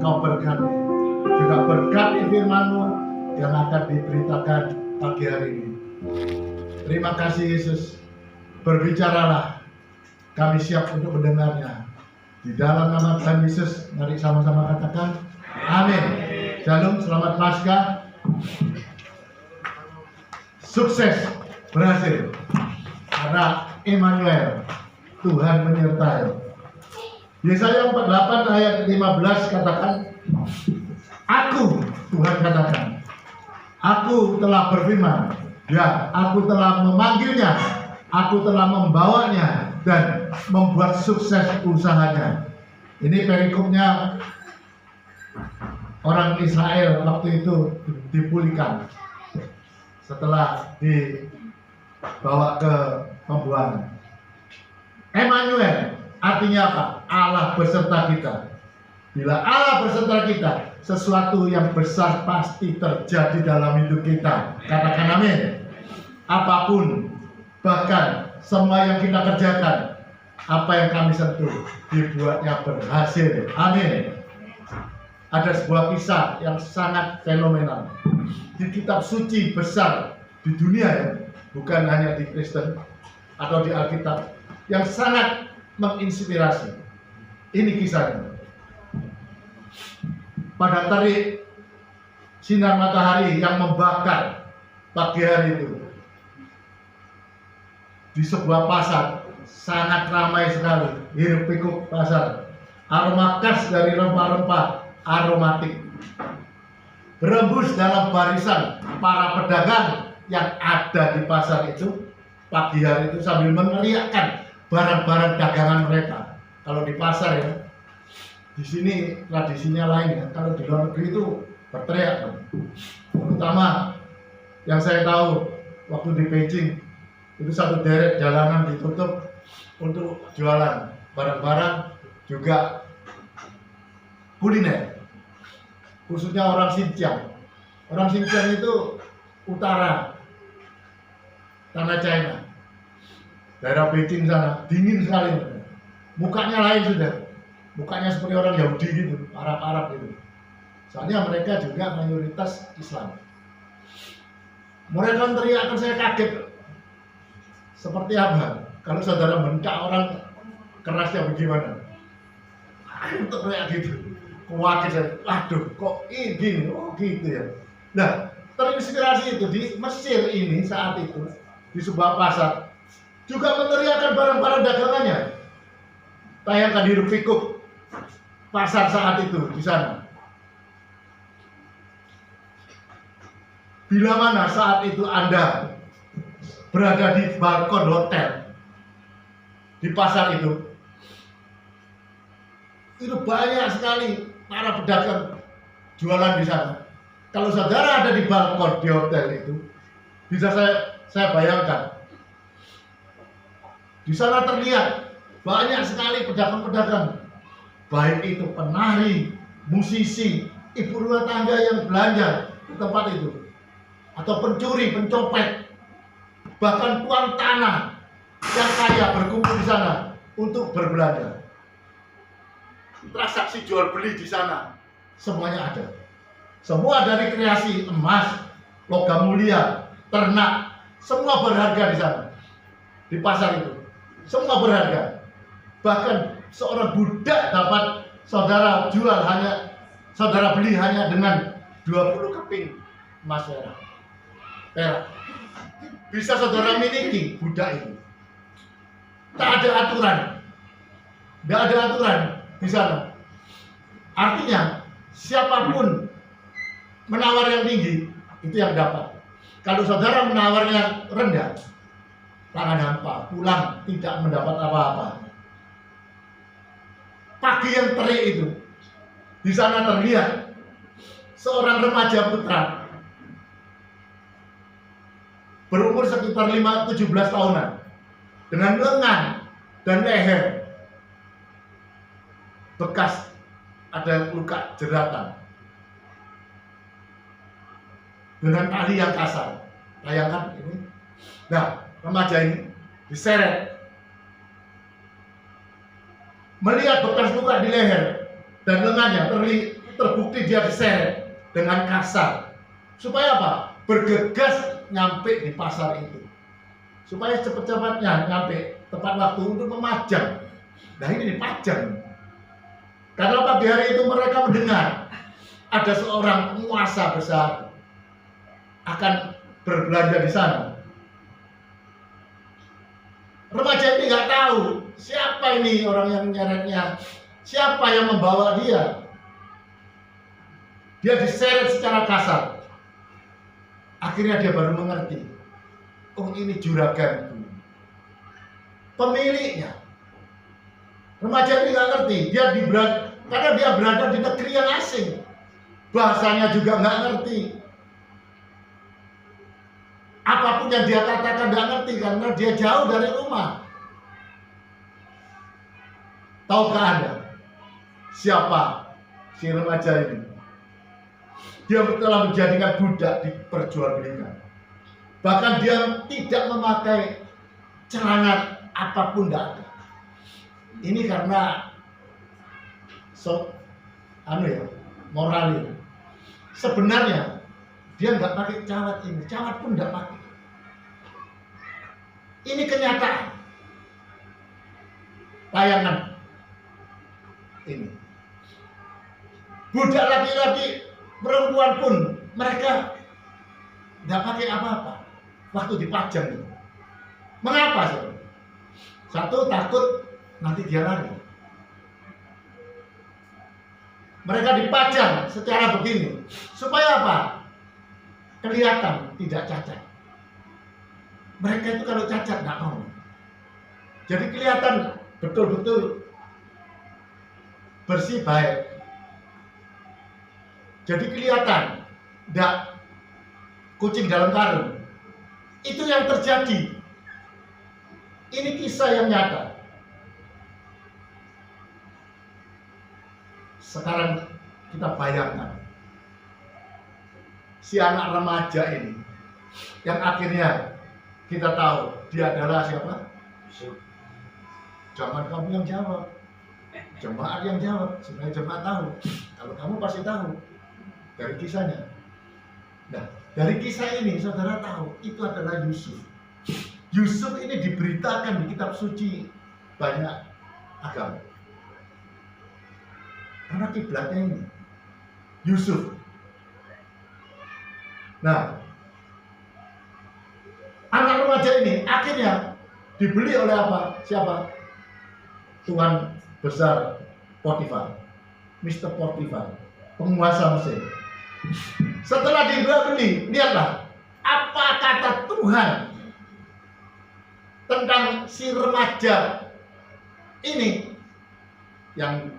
Engkau berkati. Juga berkati firman-Mu yang akan diberitakan pagi hari ini. Terima kasih Yesus. Berbicaralah, kami siap untuk mendengarnya. Di dalam nama Tuhan Yesus, mari sama-sama katakan amin. Shalom, selamat Paskah. Sukses, berhasil. Karena Immanuel, Tuhan menyertai. Yesaya 48 ayat 15 katakan, Aku, Tuhan katakan, Aku telah berfirman, ya, Aku telah memanggilnya, Aku telah membawanya dan membuat sukses usahanya. Ini perikopnya orang Israel waktu itu dipulihkan setelah dibawa ke pembuangan. Immanuel artinya apa? Allah beserta kita. Bila Allah beserta kita, sesuatu yang besar pasti terjadi dalam hidup kita. Katakan amin. Apapun, bahkan semua yang kita kerjakan, apa yang kami sentuh, dibuatnya berhasil. Amin. Ada sebuah kisah yang sangat fenomenal di kitab suci besar di dunia ya, bukan hanya di Kristen atau di Alkitab, yang sangat menginspirasi. Ini kisahnya. Pada terik sinar matahari yang membakar pagi hari itu, di sebuah pasar sangat ramai sekali, hiruk pikuk pasar, aroma khas dari rempah-rempah aromatik berembus dalam barisan para pedagang yang ada di pasar itu pagi hari itu sambil meneriakkan barang-barang dagangan mereka. Kalau di pasar ya, di sini tradisinya lain ya. Kalau di luar negeri itu berteriak, terutama yang saya tahu waktu di Beijing itu satu deret jalanan ditutup untuk jualan barang-barang juga kuliner, khususnya orang Xinjiang. Orang Xinjiang itu utara tanah China, daerah Beijing sana, dingin sekali. Mukanya lain sudah, mukanya seperti orang Yahudi gitu, Arab-Arab gitu. Soalnya mereka juga mayoritas Islam. Mereka teriakan, saya kaget. Seperti apa? Kalau saudara mencak orang kerasnya bagaimana? Untuk kayak gitu, khawatir saya. Aduh, kok gini? Oh gitu ya. Nah, terinspirasi itu di Mesir ini saat itu di sebuah pasar juga meneriakan barang-barang dagangannya. Tayangkan hiruk pikuk pasar saat itu di sana. Bila mana saat itu Anda berada di balkon hotel di pasar itu banyak sekali para pedagang jualan di sana. Kalau saudara ada di balkon di hotel itu, bisa saya bayangkan di sana terlihat banyak sekali pedagang-pedagang, baik itu penari, musisi, ibu rumah tangga yang belanja di tempat itu, atau pencuri, pencopet, bahkan tuan tanah yang kaya berkumpul di sana untuk berbelanja. Transaksi jual beli di sana semuanya ada. Semua dari kreasi emas, logam mulia, ternak, semua berharga di sana. Di pasar itu, semua berharga. Bahkan seorang budak dapat saudara beli hanya dengan 20 keping emas perak. Bisa saudara miliki budak itu. Tak ada aturan. Tidak ada aturan di sana. Artinya siapapun menawar yang tinggi itu yang dapat. Kalau saudara menawarnya rendah, tangan hampa, pulang tidak mendapat apa-apa. Pagi yang terik itu, di sana terlihat seorang remaja putra berumur sekitar 17 tahunan dengan lengan dan leher bekas ada luka jeratan dengan tali yang kasar. Bayangkan ini. Nah, remaja ini diseret, melihat bekas luka di leher dan lengannya terbukti dia diseret dengan kasar. Supaya apa? Bergegas nyampe di pasar itu. Supaya cepat-cepatnya nyampe tepat waktu untuk memajang. Nah ini dipajang. Karena pagi hari itu mereka mendengar ada seorang penguasa besar akan berbelanja di sana. Remaja ini nggak tahu siapa ini orang yang menyeretnya, siapa yang membawa dia. Dia diseret secara kasar. Akhirnya dia baru mengerti, oh ini juraganku, pemiliknya. Remaja ini nggak ngerti, karena dia berada di negeri yang asing, bahasanya juga nggak ngerti. Apapun yang dia katakan nggak ngerti karena dia jauh dari rumah. Tahukah Anda siapa si remaja ini? Dia telah menjadikan budak diperjualbelikan. Bahkan dia tidak memakai celana apapun, tidak ada. Ini karena moral. Sebenarnya dia nggak pakai cawat ini, cawat pun nggak pakai. Ini kenyataan. Tayangan ini. Budak laki-laki, perempuan pun mereka nggak pakai apa-apa waktu dipajang itu. Mengapa sih? Satu, takut nanti dia lari. Mereka dipajang secara begini supaya apa? Kelihatan tidak cacat. Mereka itu kalau cacat nggak mau. Jadi kelihatan betul-betul bersih baik. Jadi kelihatan tidak kucing dalam karung. Itu yang terjadi. Ini kisah yang nyata. Sekarang kita bayangkan si anak remaja ini yang akhirnya kita tahu dia adalah siapa? Jangan kamu yang jawab, jemaat yang jawab supaya jemaat tahu. Kalau kamu pasti tahu dari kisahnya. Nah, dari kisah ini saudara tahu itu adalah Yusuf. Yusuf ini diberitakan di kitab suci banyak agama. Karena kiblatnya ini Yusuf. Nah, anak remaja ini akhirnya dibeli oleh apa? Siapa? Tuan besar Potifar, Mr. Potifar, penguasa Mesir. Setelah dibeli, lihatlah apa kata Tuhan tentang si remaja ini yang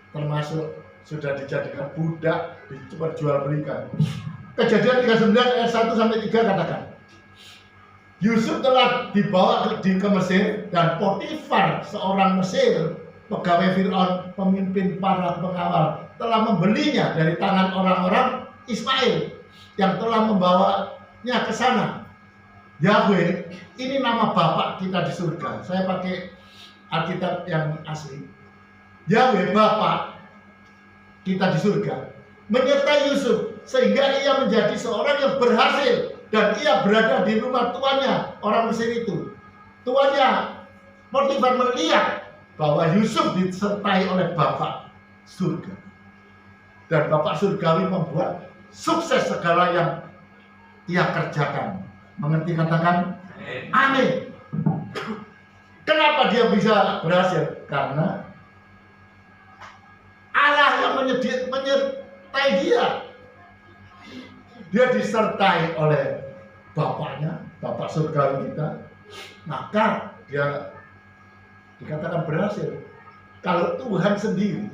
termasuk sudah dijadikan budak, diperjualbelikan. Kejadian 39 ayat 1 sampai 3 katakan, Yusuf telah dibawa ke Mesir dan Potifar seorang Mesir, pegawai Fir'aun, pemimpin para pengawal, telah membelinya dari tangan orang-orang Ismail yang telah membawanya ke sana. Yahweh, ini nama Bapak kita di surga. Saya pakai Alkitab yang asli. Yahweh Bapa kita di surga menyertai Yusuf sehingga ia menjadi seorang yang berhasil dan ia berada di rumah tuannya orang Mesir itu. Tuannya Potifar melihat bahwa Yusuf disertai oleh Bapa surga dan Bapa surgawi membuat sukses segala yang ia kerjakan. Mengerti? Katakan amin. Kenapa dia bisa berhasil? Karena Allah yang menyertai dia. Dia disertai oleh Bapaknya, Bapak surgawi kita. Maka dia dikatakan berhasil. Kalau Tuhan sendiri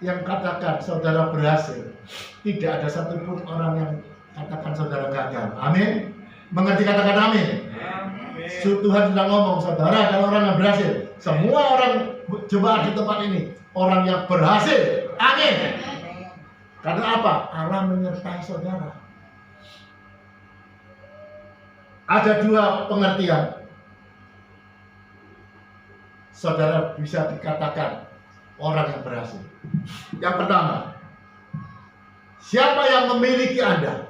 yang katakan saudara berhasil, tidak ada satupun orang yang katakan saudara gagal. Amin. Mengerti? Katakan amin. Tuhan sudah ngomong, saudara adalah orang yang berhasil. Semua orang jemaat di tempat ini orang yang berhasil. Amin. Karena apa? Allah menyertai saudara. Ada dua pengertian. Saudara bisa dikatakan orang yang berhasil. Yang pertama, siapa yang memiliki Anda?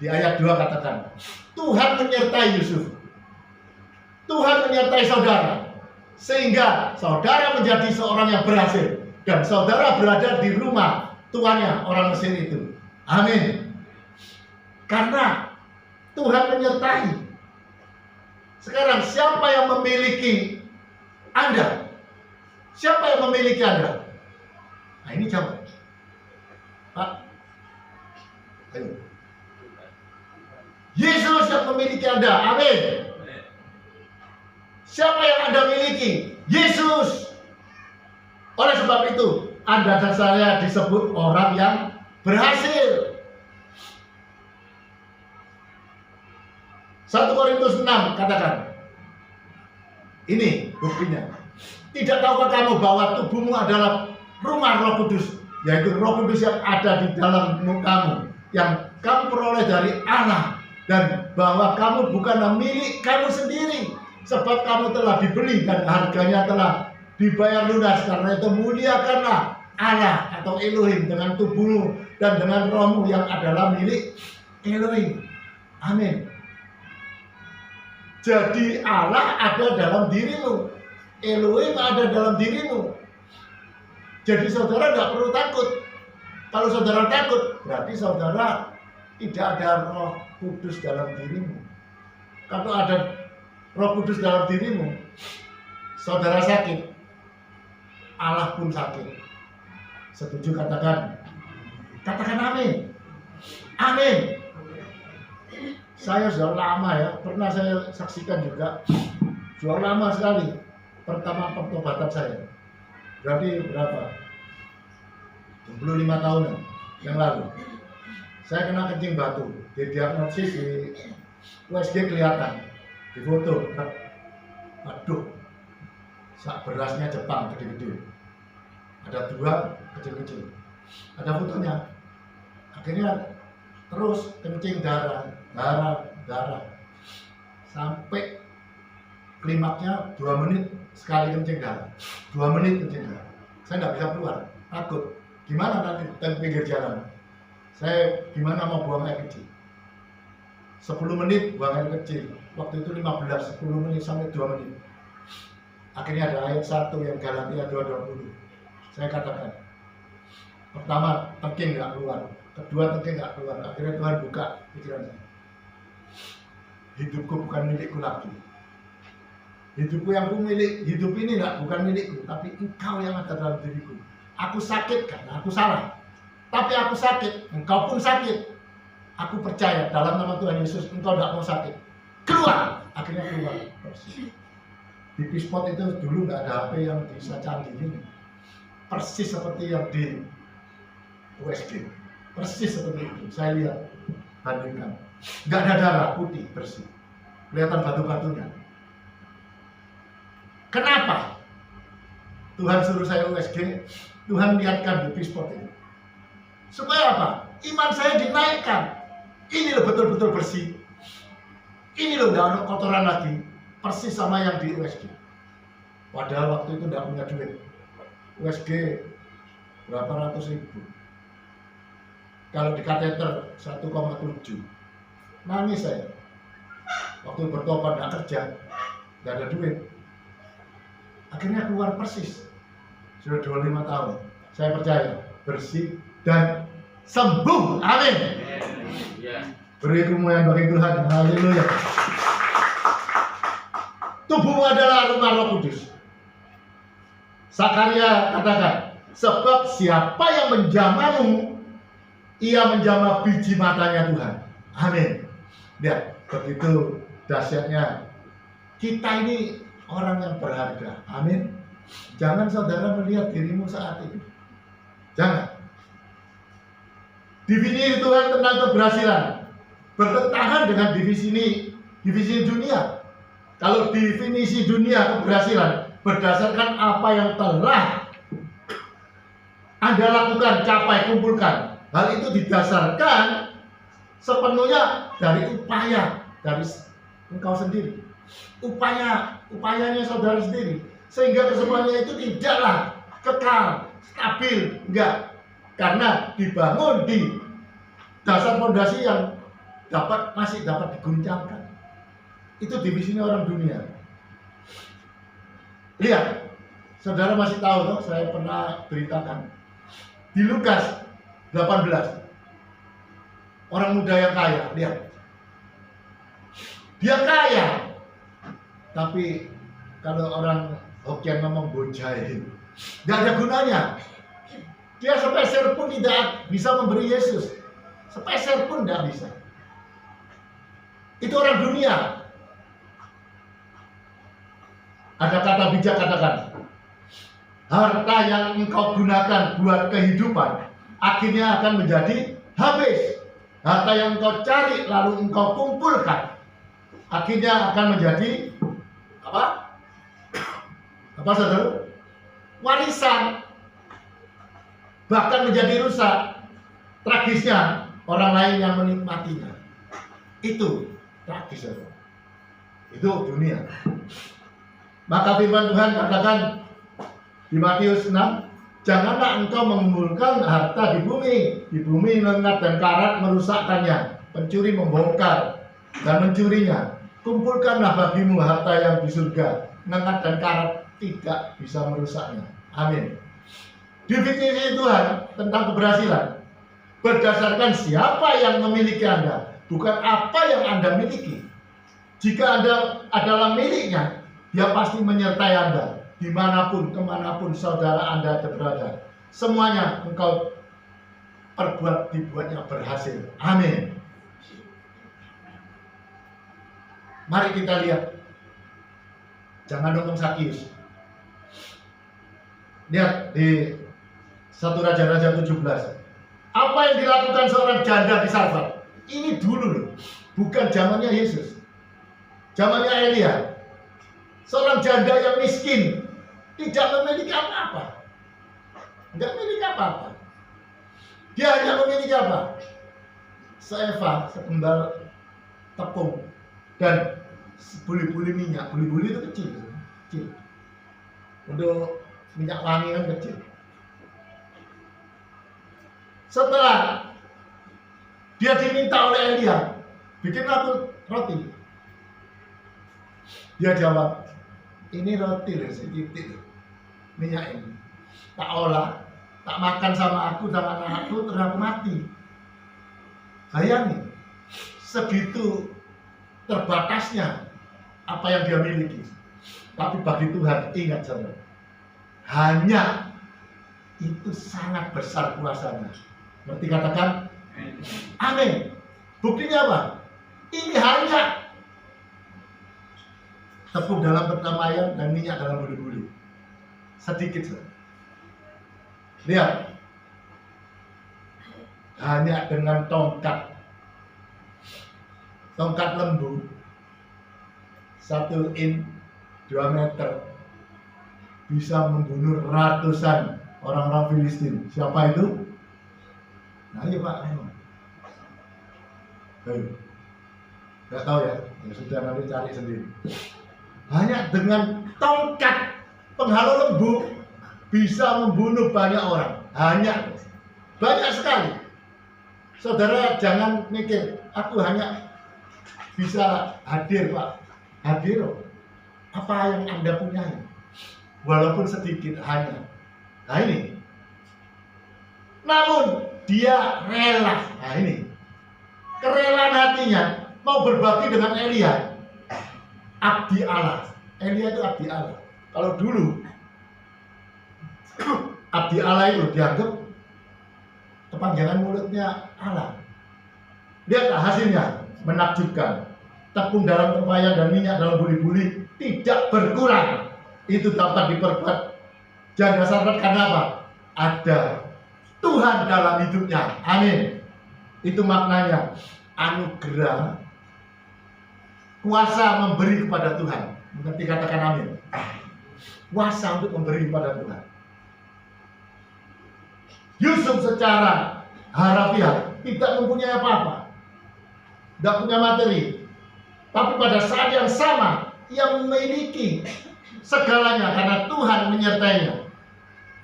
Di ayat 2 katakan, Tuhan menyertai Yusuf. Tuhan menyertai saudara, sehingga saudara menjadi seorang yang berhasil, dan saudara berada di rumah tuannya, orang Mesir itu. Amin. Karena Tuhan menyertai. Sekarang siapa yang memiliki Anda? Siapa yang memiliki Anda? Nah, ini jawab, Pak. Ayo. Yesus yang memiliki Anda. Amin. Siapa yang Anda miliki? Yesus. Oleh sebab itu, Anda dan saya disebut orang yang berhasil. 1 Korintus 6 katakan, ini buktinya. Tidak tahukah kamu bahwa tubuhmu adalah rumah Roh Kudus, yaitu Roh Kudus yang ada di dalam kamu, yang kamu peroleh dari Allah, dan bahwa kamu bukanlah milik kamu sendiri, sebab kamu telah dibeli dan harganya telah dibayar lunas. Karena itu muliakanlah Allah atau Elohim dengan tubuhmu dan dengan rohmu yang adalah milik Elohim. Amin. Jadi Allah ada dalam dirimu, Elohim ada dalam dirimu. Jadi saudara tidak perlu takut. Kalau saudara takut, berarti saudara tidak ada Roh Kudus dalam dirimu. Kalau ada Roh Kudus dalam dirimu, saudara sakit, Allah pun sakit. Setuju? Katakan amin. Amin. Saya sudah lama ya, pernah saya saksikan juga, sudah lama sekali pertama pertobatan saya. Berarti berapa? 25 tahun yang lalu. Saya kena kencing batu, didiagnosis di USG kelihatan, di foto. Aduh, sak berasnya Jepang gede-gede. Ada 2 kecil-kecil. Ada fotonya. Akhirnya terus kencing darah. Sampai klimaknya 2 menit sekali kencing darah. 2 menit kencing darah. Saya nggak bisa keluar, takut. Gimana nanti di pinggir jalan? Saya gimana mau buang air kecil? 10 menit buang air kecil. Waktu itu 15, 10 menit sampai 2 menit. Akhirnya ada ayat 1 yang Galatia 2:20. Saya katakan, pertama kencing nggak keluar, kedua kencing nggak keluar. Akhirnya Tuhan buka pikiran saya. Hidupku bukan milikku lagi. Hidupku yang ku milik, hidup ini bukan milikku, tapi engkau yang ada dalam diriku. Aku sakit karena aku salah, tapi aku sakit, engkau pun sakit. Aku percaya dalam nama Tuhan Yesus, engkau tidak mau sakit. Keluar, akhirnya keluar. Di Pispot itu dulu nggak ada HP yang bisa canggih ini, persis seperti yang di USG, persis seperti itu. Saya lihat, bandingkan. Nggak ada darah, putih, bersih. Kelihatan batu-batunya. Kenapa? Tuhan suruh saya USG, Tuhan lihatkan di Pispot ini. Supaya apa? Iman saya dinaikkan. Ini loh betul-betul bersih. Ini loh nggak ada kotoran lagi. Persis sama yang di USG. Padahal waktu itu nggak punya duit. USG berapa ratus ribu. Kalau di kateter 1,7. Nangis saya. Waktu bertobat nggak kerja, nggak ada duit. Akhirnya keluar persis. Sudah 25 tahun. Saya percaya bersih dan sembuh. Amin. Beri kemuliaan bagi Tuhan. Haleluya. Tubuhmu adalah rumah Roh Kudus. Sakaria katakan, sebab siapa yang menjamamu, ia menjamah biji matanya Tuhan. Amin. Ya, begitu dahsyatnya. Kita ini orang yang berharga. Amin. Jangan saudara melihat dirimu saat ini. Jangan. Definisi Tuhan tentang keberhasilan bertentangan dengan divisi dunia. Kalau definisi dunia keberhasilan berdasarkan apa yang telah Anda lakukan, capai, kumpulkan. Hal itu didasarkan sepenuhnya dari upaya dari engkau sendiri. Upayanya saudara sendiri. Sehingga kesemuanya itu tidaklah kekal, stabil, enggak. Karena dibangun di dasar fondasi yang masih dapat diguncangkan. Itu divisinya orang dunia. Lihat, saudara masih tahu toh, saya pernah beritakan di Lukas 18. Orang muda yang kaya, lihat. Dia kaya. Tapi kalau orang Hokian ngomong bojai, nggak ada gunanya. Dia sepeser pun tidak bisa memberi Yesus. Sepeser pun tidak bisa. Itu orang dunia. Ada kata bijak katakan, harta yang engkau gunakan buat kehidupan akhirnya akan menjadi habis. Harta yang engkau cari lalu engkau kumpulkan akhirnya akan menjadi apa? Apa saudara? Warisan. Bahkan menjadi rusak. Tragisnya orang lain yang menikmatinya. Itu tragis, saudara. Itu dunia. Maka firman Tuhan katakan di Matius 6, janganlah engkau mengumpulkan harta di bumi lengat dan karat merusakkannya, pencuri membongkar dan mencurinya. Kumpulkanlah bagimu harta yang di surga, lengat dan karat tidak bisa merusaknya. Amin. Definisi Tuhan tentang keberhasilan berdasarkan siapa yang memiliki Anda, bukan apa yang Anda miliki. Jika Anda adalah miliknya, Dia pasti menyertai Anda dimanapun, kemanapun saudara Anda berada. Semuanya engkau dibuatnya berhasil. Amin. Mari kita lihat. Jangan ngomong Sakius. Lihat di 1 Raja-Raja 17. Apa yang dilakukan seorang janda di Sarfat? Ini dulu loh. Bukan zamannya Yesus. Zamannya Elia. Seorang janda yang miskin, tidak memiliki apa-apa. Tidak memiliki apa-apa. Dia hanya memiliki apa? Seeva, sekembal tepung, dan buli-buli minyak. Buli-buli itu kecil. Untuk minyak wangi kan kecil. Setelah dia diminta oleh Elia, bikin aku roti. Dia jawab, ini roti loh, sedikit minyak ini. Tak olah, tak makan sama aku, sama anak-anakku, terus aku mati. Bayangin, segitu terbatasnya apa yang dia miliki. Tapi bagi Tuhan, ingat saudara, hanya itu sangat besar kuasanya. Berarti katakan, amin. Buktinya apa? Ini hanya tepung dalam pertamaian dan minyak dalam buli-buli. Sedikit saja. Lihat. Hanya dengan tongkat lembu 1 in 2 meter bisa membunuh ratusan orang-orang Filistin. Siapa itu? Nah, iya Pak. Nggak tahu ya. Ya sudah, nanti cari sendiri. Hanya dengan tongkat penghalau lembu bisa membunuh banyak orang. Hanya banyak sekali. Saudara jangan mikir, aku hanya bisa hadir Pak. Hadir. Apa yang Anda punya? Walaupun sedikit hanya. Nah ini. Namun dia rela. Nah ini. Kerelaan hatinya mau berbagi dengan Elia. Abdi Allah. Elia itu abdi Allah. Kalau dulu abdi Allah itu dianggap kepanjangan mulutnya Allah. Lihatlah hasilnya, menakjubkan. Tepung dalam tempayan dan minyak dalam buli-buli tidak berkurang. Itu dapat diperbuat janda Sarfat karena apa? Ada Tuhan dalam hidupnya. Amin. Itu maknanya anugerah, kuasa memberi kepada Tuhan. Mengerti katakan amin. Kuasa untuk memberi kepada Tuhan. Yusuf secara harafiah tidak mempunyai apa-apa, tidak punya materi, tapi pada saat yang sama ia memiliki segalanya karena Tuhan menyertainya.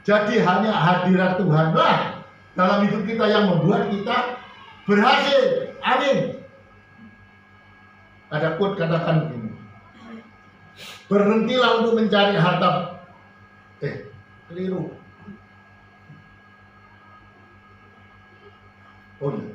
Jadi hanya hadirat Tuhanlah dalam hidup kita yang membuat kita berhasil. Amin. Ada quote katakan begini, berhentilah untuk mencari harta. Keliru. Oh iya.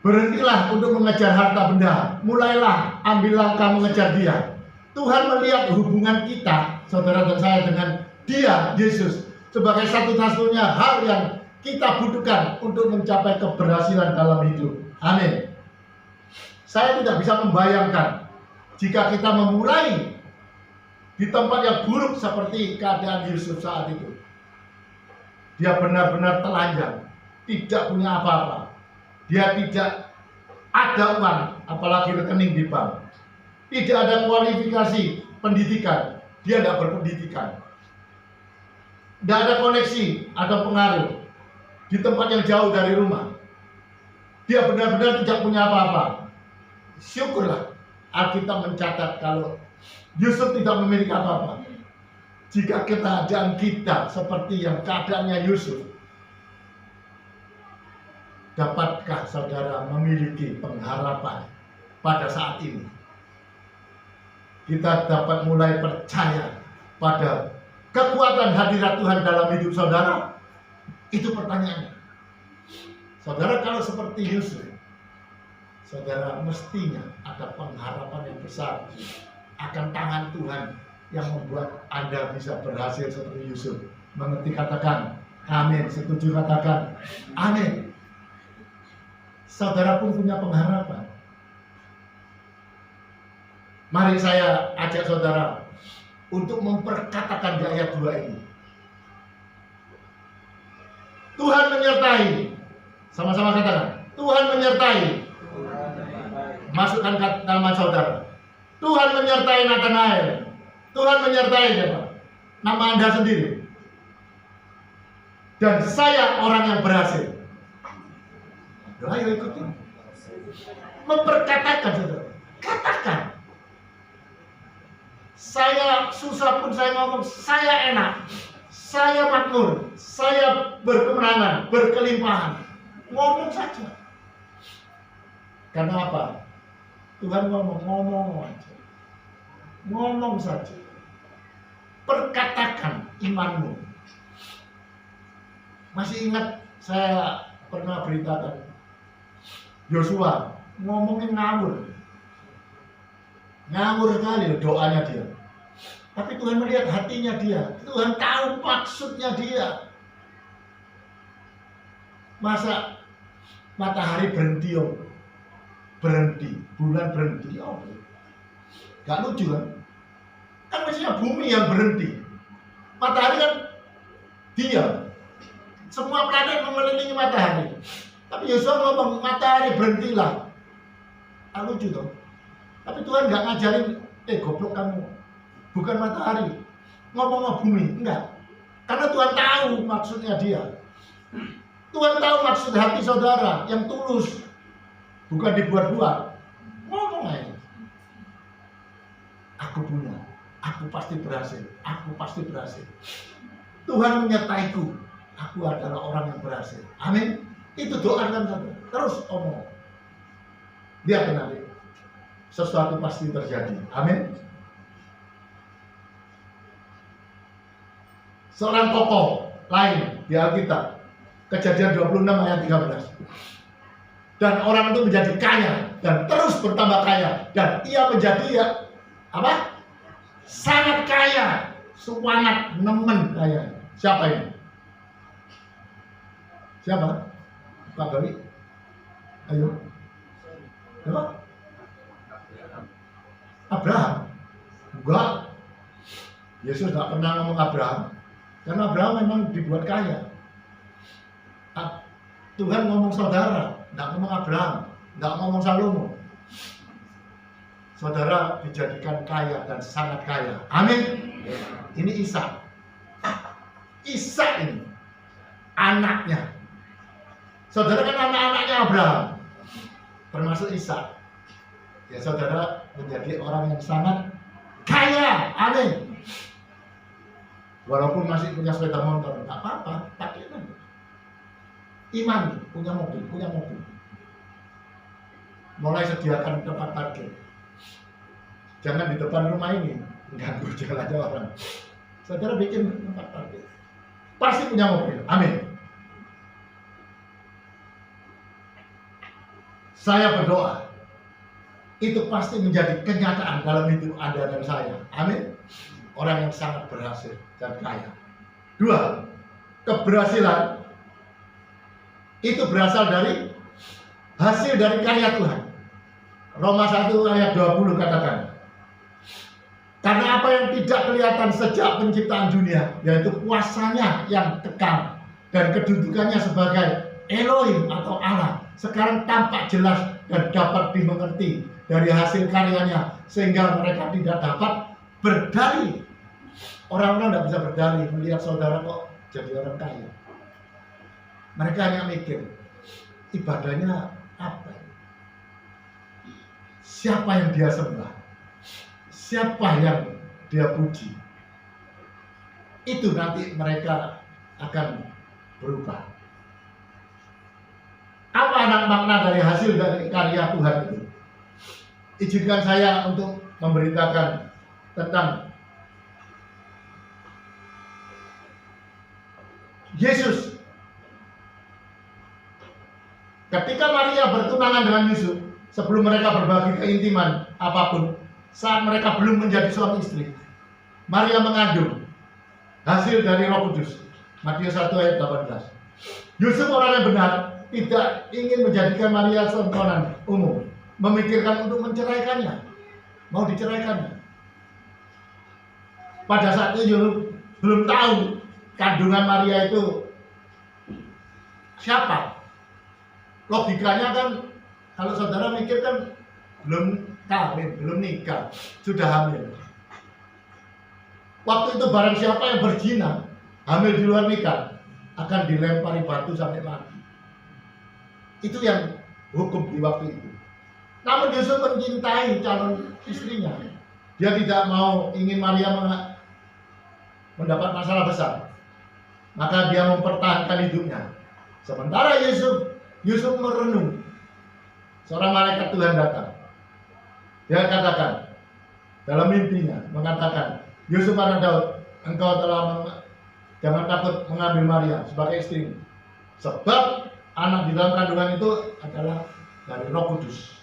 Berhentilah untuk mengejar harta benda, mulailah ambil langkah mengejar Dia. Tuhan melihat hubungan kita, saudara dan saya, dengan Dia, Yesus, sebagai satu-satunya hal yang kita butuhkan untuk mencapai keberhasilan dalam hidup. Amin. Saya tidak bisa membayangkan jika kita memulai di tempat yang buruk seperti keadaan Yusuf saat itu. Dia benar-benar telanjang, tidak punya apa-apa. Dia tidak ada uang, apalagi rekening di bank. Tidak ada kualifikasi pendidikan, dia tidak berpendidikan. Tidak ada koneksi atau pengaruh di tempat yang jauh dari rumah. Dia benar-benar tidak punya apa-apa. Syukurlah Alkitab mencatat kalau Yusuf tidak memiliki apa-apa. Jika keadaan kita seperti yang keadaannya Yusuf, dapatkah saudara memiliki pengharapan pada saat ini? Kita dapat mulai percaya pada kekuatan hadirat Tuhan dalam hidup saudara? Itu pertanyaannya. Saudara, kalau seperti Yusuf, saudara mestinya ada pengharapan yang besar akan tangan Tuhan yang membuat Anda bisa berhasil seperti Yusuf. Mengerti? Katakan amin. Setuju? Katakan amin. Saudara pun punya pengharapan. Mari saya ajak saudara untuk memperkatakan di ayat 2 ini. Tuhan menyertai. Sama-sama katakan, Tuhan menyertai. Masukkan nama saudara. Tuhan menyertai Nathanael. Tuhan menyertai siapa? Nama Anda sendiri. Dan saya orang yang berhasil. Ayo ikuti. Memperkatakan saudara. Katakan. Saya susah pun saya ngomong, saya enak. Saya makmur. Saya berkemenangan, berkelimpahan. Ngomong saja. Karena apa? Tuhan ngomong aja. Ngomong saja. Perkatakan imanmu. Masih ingat saya pernah beritakan Yosua ngomongin ngawur sekali doanya dia. Tapi Tuhan melihat hatinya dia. Tuhan tahu maksudnya dia. Masa matahari berhenti, bulan berhenti, gak lucu kan? Kan mestinya bumi yang berhenti, matahari kan diam. Semua planet mengelilingi matahari. Tapi Yesus ngomong matahari berhentilah. Gak lucu dong. Tapi Tuhan gak ngajarin, goblok kamu, bukan matahari, ngomong bumi, enggak. Karena Tuhan tahu maksudnya dia. Tuhan tahu maksud hati saudara yang tulus, bukan dibuat-buat. Ngomong aja. Aku punya, aku pasti berhasil, aku pasti berhasil. Tuhan menyertaiku, aku adalah orang yang berhasil. Amin. Itu doakan saja. Terus omong. Lihat nanti, sesuatu pasti terjadi. Amin. Seorang tokoh lain di Alkitab, Kejadian 26 ayat 13. Dan orang itu menjadi kaya dan terus bertambah kaya, dan ia menjadi sangat kaya, sangat nemen kaya. Siapa ini? Siapa? Pak Gawi? Ayo. Siapa? Abraham? Enggak. Yesus tidak pernah ngomong Abraham, karena Abraham memang dibuat kaya. Tuhan ngomong saudara, tidak ngomong Abraham, tidak ngomong Salomo. Saudara dijadikan kaya dan sangat kaya. Amin. Ini Ishak. Ishak ini anaknya. Saudara kan anak-anaknya Abraham, termasuk Ishak. Ya saudara menjadi orang yang sangat kaya. Amin. Walaupun masih punya sepeda motor, nggak apa-apa, pakai aja. Iman, punya mobil. Mulai sediakan tempat parkir. Jangan di depan rumah ini, ganggu jalannya orang. Saudara bikin tempat parkir. Pasti punya mobil, amin. Saya berdoa, itu pasti menjadi kenyataan dalam hidup Anda dan saya, amin. Orang yang sangat berhasil dan kaya. 2, keberhasilan itu berasal dari hasil dari karya Tuhan. Roma 1 ayat 20 katakan, karena apa yang tidak kelihatan sejak penciptaan dunia, yaitu kuasanya yang kekal dan kedudukannya sebagai Elohim atau Allah, sekarang tampak jelas dan dapat dimengerti dari hasil karyanya, sehingga mereka tidak dapat berdalih. Orang-orang tidak bisa berdalih melihat saudara kok jadi orang kaya. Mereka hanya mikir, ibadahnya apa? Siapa yang dia sembah? Siapa yang dia puji? Itu nanti mereka akan berubah. Apa makna dari hasil dari karya Tuhan itu? Izinkan saya untuk memberitakan tentang Yesus. Ketika Maria bertunangan dengan Yusuf, sebelum mereka berbagi keintiman apapun, saat mereka belum menjadi suami istri, Maria mengandung hasil dari Roh Kudus. Matius 1 ayat 18. Yusuf orang yang benar, tidak ingin menjadikan Maria tontonan umum, memikirkan untuk menceraikannya, mau diceraikannya. Pada saat itu Yusuf belum tahu kandungan Maria itu siapa. Logikanya kan, kalau saudara mikir kan belum kawin, belum nikah, sudah hamil. Waktu itu barang siapa yang berzina, hamil di luar nikah, akan dilempari batu sampai mati. Itu yang hukum di waktu itu. Namun Yusuf mencintai calon istrinya. Dia tidak mau ingin Maria mendapat masalah besar. Maka dia mempertahankan hidupnya. Sementara Yusuf merenung. Seorang malaikat Tuhan datang. Dia katakan dalam mimpinya, mengatakan, Yusuf anak Daud, engkau telah jangan takut mengambil Maria sebagai istrimu. Sebab anak di dalam kandungan itu adalah dari Roh Kudus.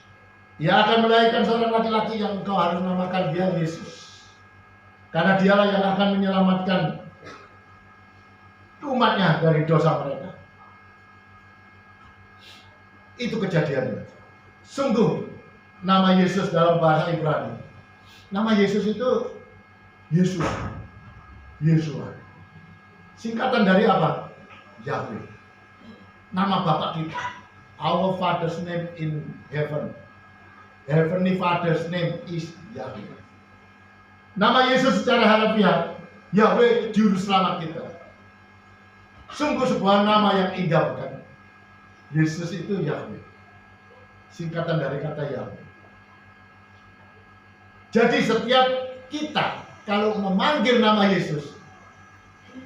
Ia akan melahirkan seorang laki-laki yang engkau harus namakan dia Yesus. Karena dialah yang akan menyelamatkan umatnya dari dosa mereka. Itu kejadiannya. Sungguh nama Yesus dalam bahasa Ibrani, nama Yesus itu Yeshua. Singkatan dari apa? Yahweh. Nama Bapa kita. Our Father's name in heaven. Heavenly Father's name is Yahweh. Nama Yesus secara harfiah, Yahweh Juru Selamat kita. Sungguh sebuah nama yang indah, bukan? Yesus itu Yahweh. Singkatan dari kata Yahweh. Jadi setiap kita kalau memanggil nama Yesus,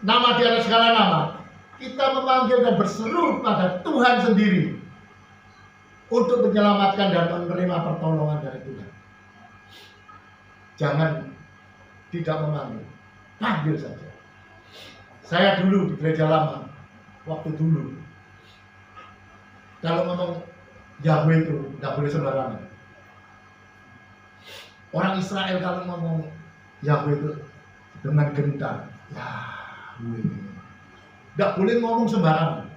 nama di atas segala nama, kita memanggil dan berseru pada Tuhan sendiri untuk menyelamatkan dan menerima pertolongan dari Tuhan. Jangan tidak memanggil, panggil saja. Saya dulu di gereja lama, waktu dulu, kalau ngomong Yahweh itu tidak boleh sembarangan. Orang Israel kalau ngomong Yahweh itu dengan gentar, Yahweh, tidak boleh ngomong sembarangan.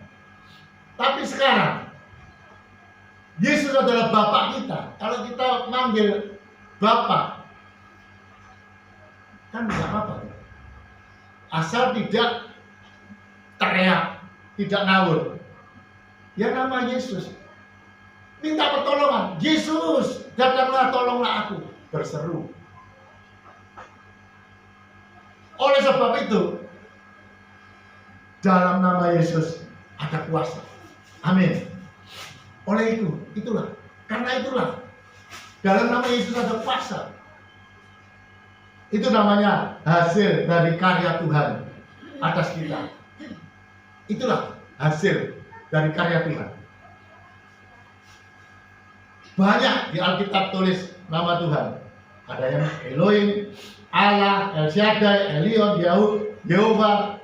Tapi sekarang Yesus adalah Bapa kita. Kalau kita manggil Bapa, kan tidak apa-apa. Asal tidak teriak, tidak ngawur. Ya nama Yesus. Minta pertolongan. Yesus, datanglah, tolonglah aku. Berseru. Oleh sebab itu, dalam nama Yesus ada kuasa. Amin. Oleh itulah. Karena itulah, dalam nama Yesus ada kuasa. Itu namanya hasil dari karya Tuhan atas kita. Itulah hasil dari karya Tuhan. Banyak di Alkitab tulis nama Tuhan. Ada yang Elohim, Allah, El Shaddai, Elion, Yehova.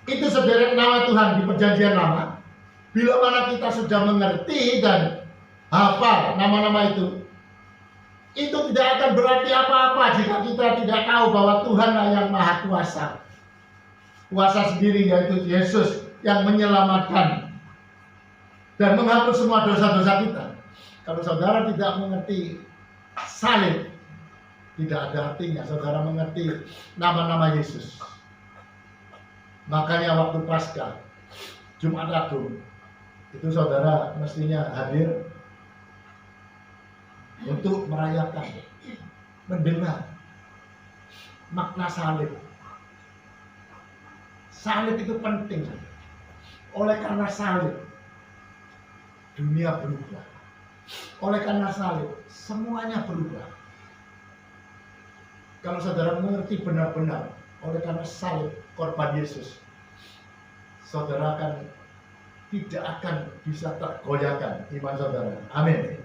Itu sederet nama Tuhan di perjanjian lama. Bila mana kita sudah mengerti dan hafal nama-nama itu tidak akan berarti apa-apa jika kita tidak tahu bahwa Tuhanlah yang Maha Kuasa. Kuasa sendiri, yaitu Yesus yang menyelamatkan dan menghapus semua dosa-dosa kita. Kalau saudara tidak mengerti salib, tidak ada artinya saudara mengerti nama-nama Yesus. Makanya waktu Paskah, Jumat Agung, itu saudara mestinya hadir untuk merayakan, mendengar makna salib. Salib itu penting. Oleh karena salib, dunia berubah. Oleh karena salib, semuanya berubah. Kalau saudara mengerti benar-benar, oleh karena salib korban Yesus, saudara tidak akan bisa tergoyahkan iman saudara. Amin.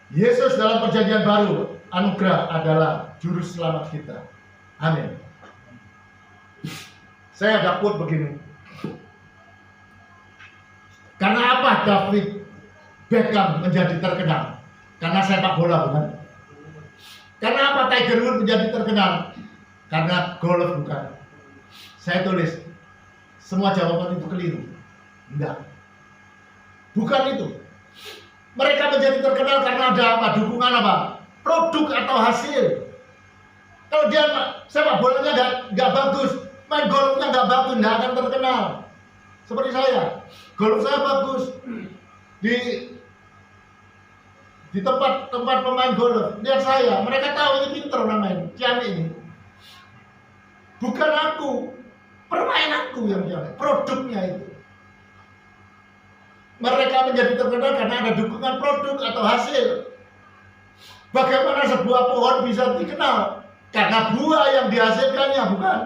Yesus dalam perjanjian baru, anugerah adalah juru selamat kita. Amin. Saya ada quote begini. Karena apa David Beckham menjadi terkenal? Karena sepak bola, bukan? Karena apa Tiger Woods menjadi terkenal? Karena golf, bukan? Saya tulis, semua jawaban itu keliru. Enggak. Bukan itu. Mereka menjadi terkenal karena ada apa? Dukungan apa? Produk atau hasil. Kalau dia sepak bolanya nggak bagus, main golfnya nggak bagus, nggak akan terkenal. Seperti saya, golf saya bagus di tempat pemain golf. Lihat saya, mereka tahu ini pinter orang main, Ciami ini. Bukan aku, permainanku yang jalan, produknya itu. Mereka menjadi terkenal karena ada dukungan produk atau hasil. Bagaimana sebuah pohon bisa dikenal? Karena buah yang dihasilkannya, bukan?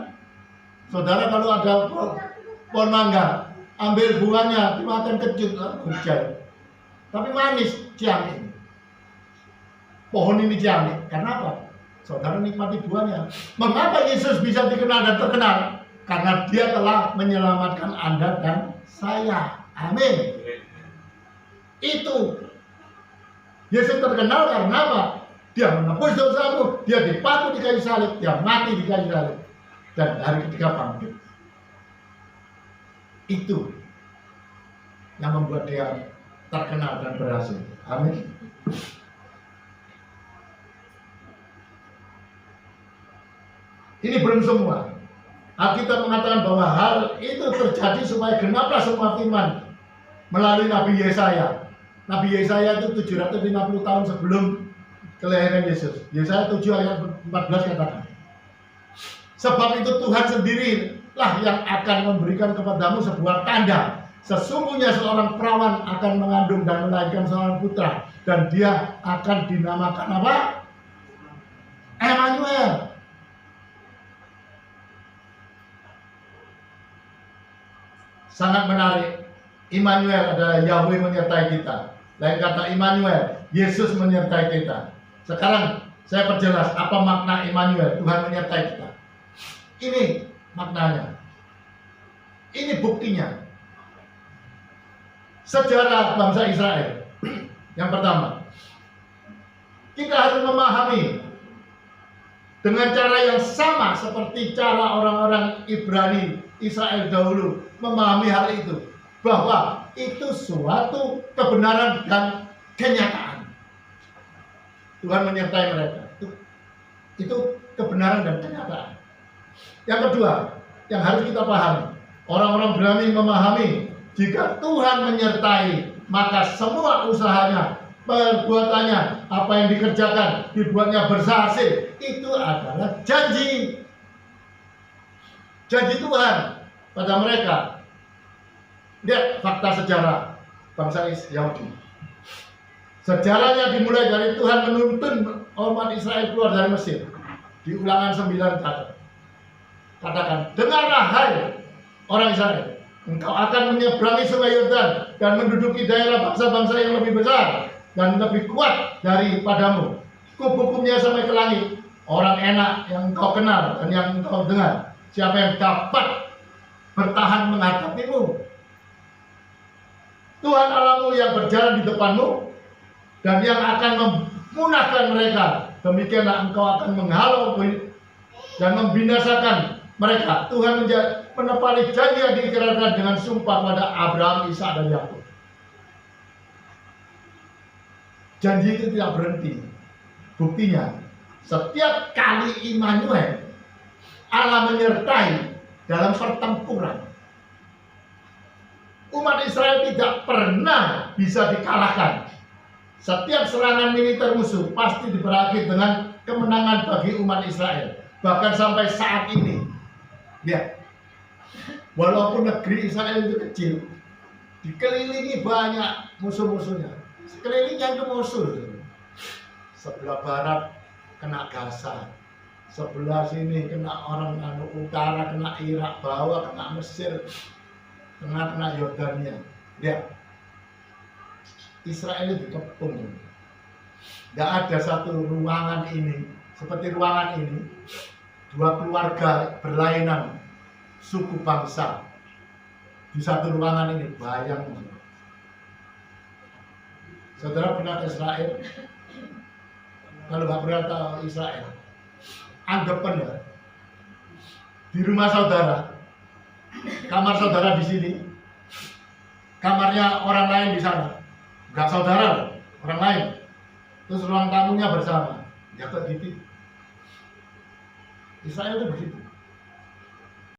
Saudara kalau ada pohon mangga, ambil buahnya, dimakan kecut, hujan. Tapi manis, Ciami. Pohon ini Ciami. Karena apa? Saudara nikmati buahnya. Mengapa Yesus bisa dikenal dan terkenal? Karena dia telah menyelamatkan Anda dan saya. Amin. Itu Yesus terkenal karena apa? Dia menebus dosamu, dia dipaku di kayu salib, dia mati di kayu salib, dan hari ketiga bangkit. Itu yang membuat dia terkenal dan berhasil. Amin. Ini belum semua. Alkitab mengatakan bahwa hal itu terjadi supaya genaplah semua firman melalui Nabi Yesaya. Nabi Yesaya itu 750 tahun sebelum kelahiran Yesus. Yesaya 7 ayat 14 katakan, sebab itu Tuhan sendirilah yang akan memberikan kepadamu sebuah tanda. Sesungguhnya seorang perawan akan mengandung dan melahirkan seorang putra, dan dia akan dinamakan apa? Emmanuel. Sangat menarik. Immanuel adalah Yahweh menyertai kita. Lain kata Immanuel, Yesus menyertai kita. Sekarang saya perjelas apa makna Immanuel, Tuhan menyertai kita. Ini maknanya. Ini buktinya. Sejarah bangsa Israel. Yang pertama, kita harus memahami dengan cara yang sama seperti cara orang-orang Ibrani Israel dahulu memahami hal itu, bahwa itu suatu kebenaran dan kenyataan. Tuhan menyertai mereka. Itu kebenaran dan kenyataan. Yang kedua, yang harus kita pahami, orang-orang Ibrani memahami jika Tuhan menyertai, maka semua usahanya, perbuatannya, apa yang dikerjakan, dibuatnya berhasil. Itu adalah janji. Janji Tuhan pada mereka. Lihat fakta sejarah bangsa Yahudi. Sejarahnya dimulai dari Tuhan menuntun umat Israel keluar dari Mesir. Di Ulangan 9 katakan, dengarlah hai orang Israel, engkau akan menyeberangi sungai Yordan dan menduduki daerah bangsa-bangsa yang lebih besar dan lebih kuat daripadamu. Hukumnya sampai ke langit. Orang enak yang engkau kenal dan yang engkau dengar, siapa yang dapat bertahan menghadapimu? Tuhan Allahmu yang berjalan di depanmu dan yang akan memunahkan mereka. Demikianlah engkau akan menghalau dan membinasakan mereka. Tuhan menepati janji yang diikrarkan dengan sumpah pada Abraham, Ishak dan Yakub. Janji itu tidak berhenti. Buktinya, setiap kali Immanuel, Allah menyertai dalam pertempuran. Umat Israel tidak pernah bisa dikalahkan. Setiap serangan militer musuh pasti berakhir dengan kemenangan bagi umat Israel. Bahkan sampai saat ini, ya, walaupun negeri Israel itu kecil, dikelilingi banyak musuh-musuhnya. Sekelilingnya itu musuh. Sebelah barat kena Gaza, sebelah sini kena orang utara, kena Irak, bawah kena Mesir, kena Yordania. Lihat, Israel itu dikepung. Tidak ada satu ruangan ini, seperti ruangan ini, dua keluarga berlainan suku bangsa di satu ruangan ini. Bayang, saudara pernah ke Israel? Kalau nggak pernah tahu Israel, anggapan ya, di rumah saudara, kamar saudara di sini, kamarnya orang lain di sana, nggak saudara, orang lain, terus ruang tamunya bersama, ya kayak gitu. Israel itu begitu.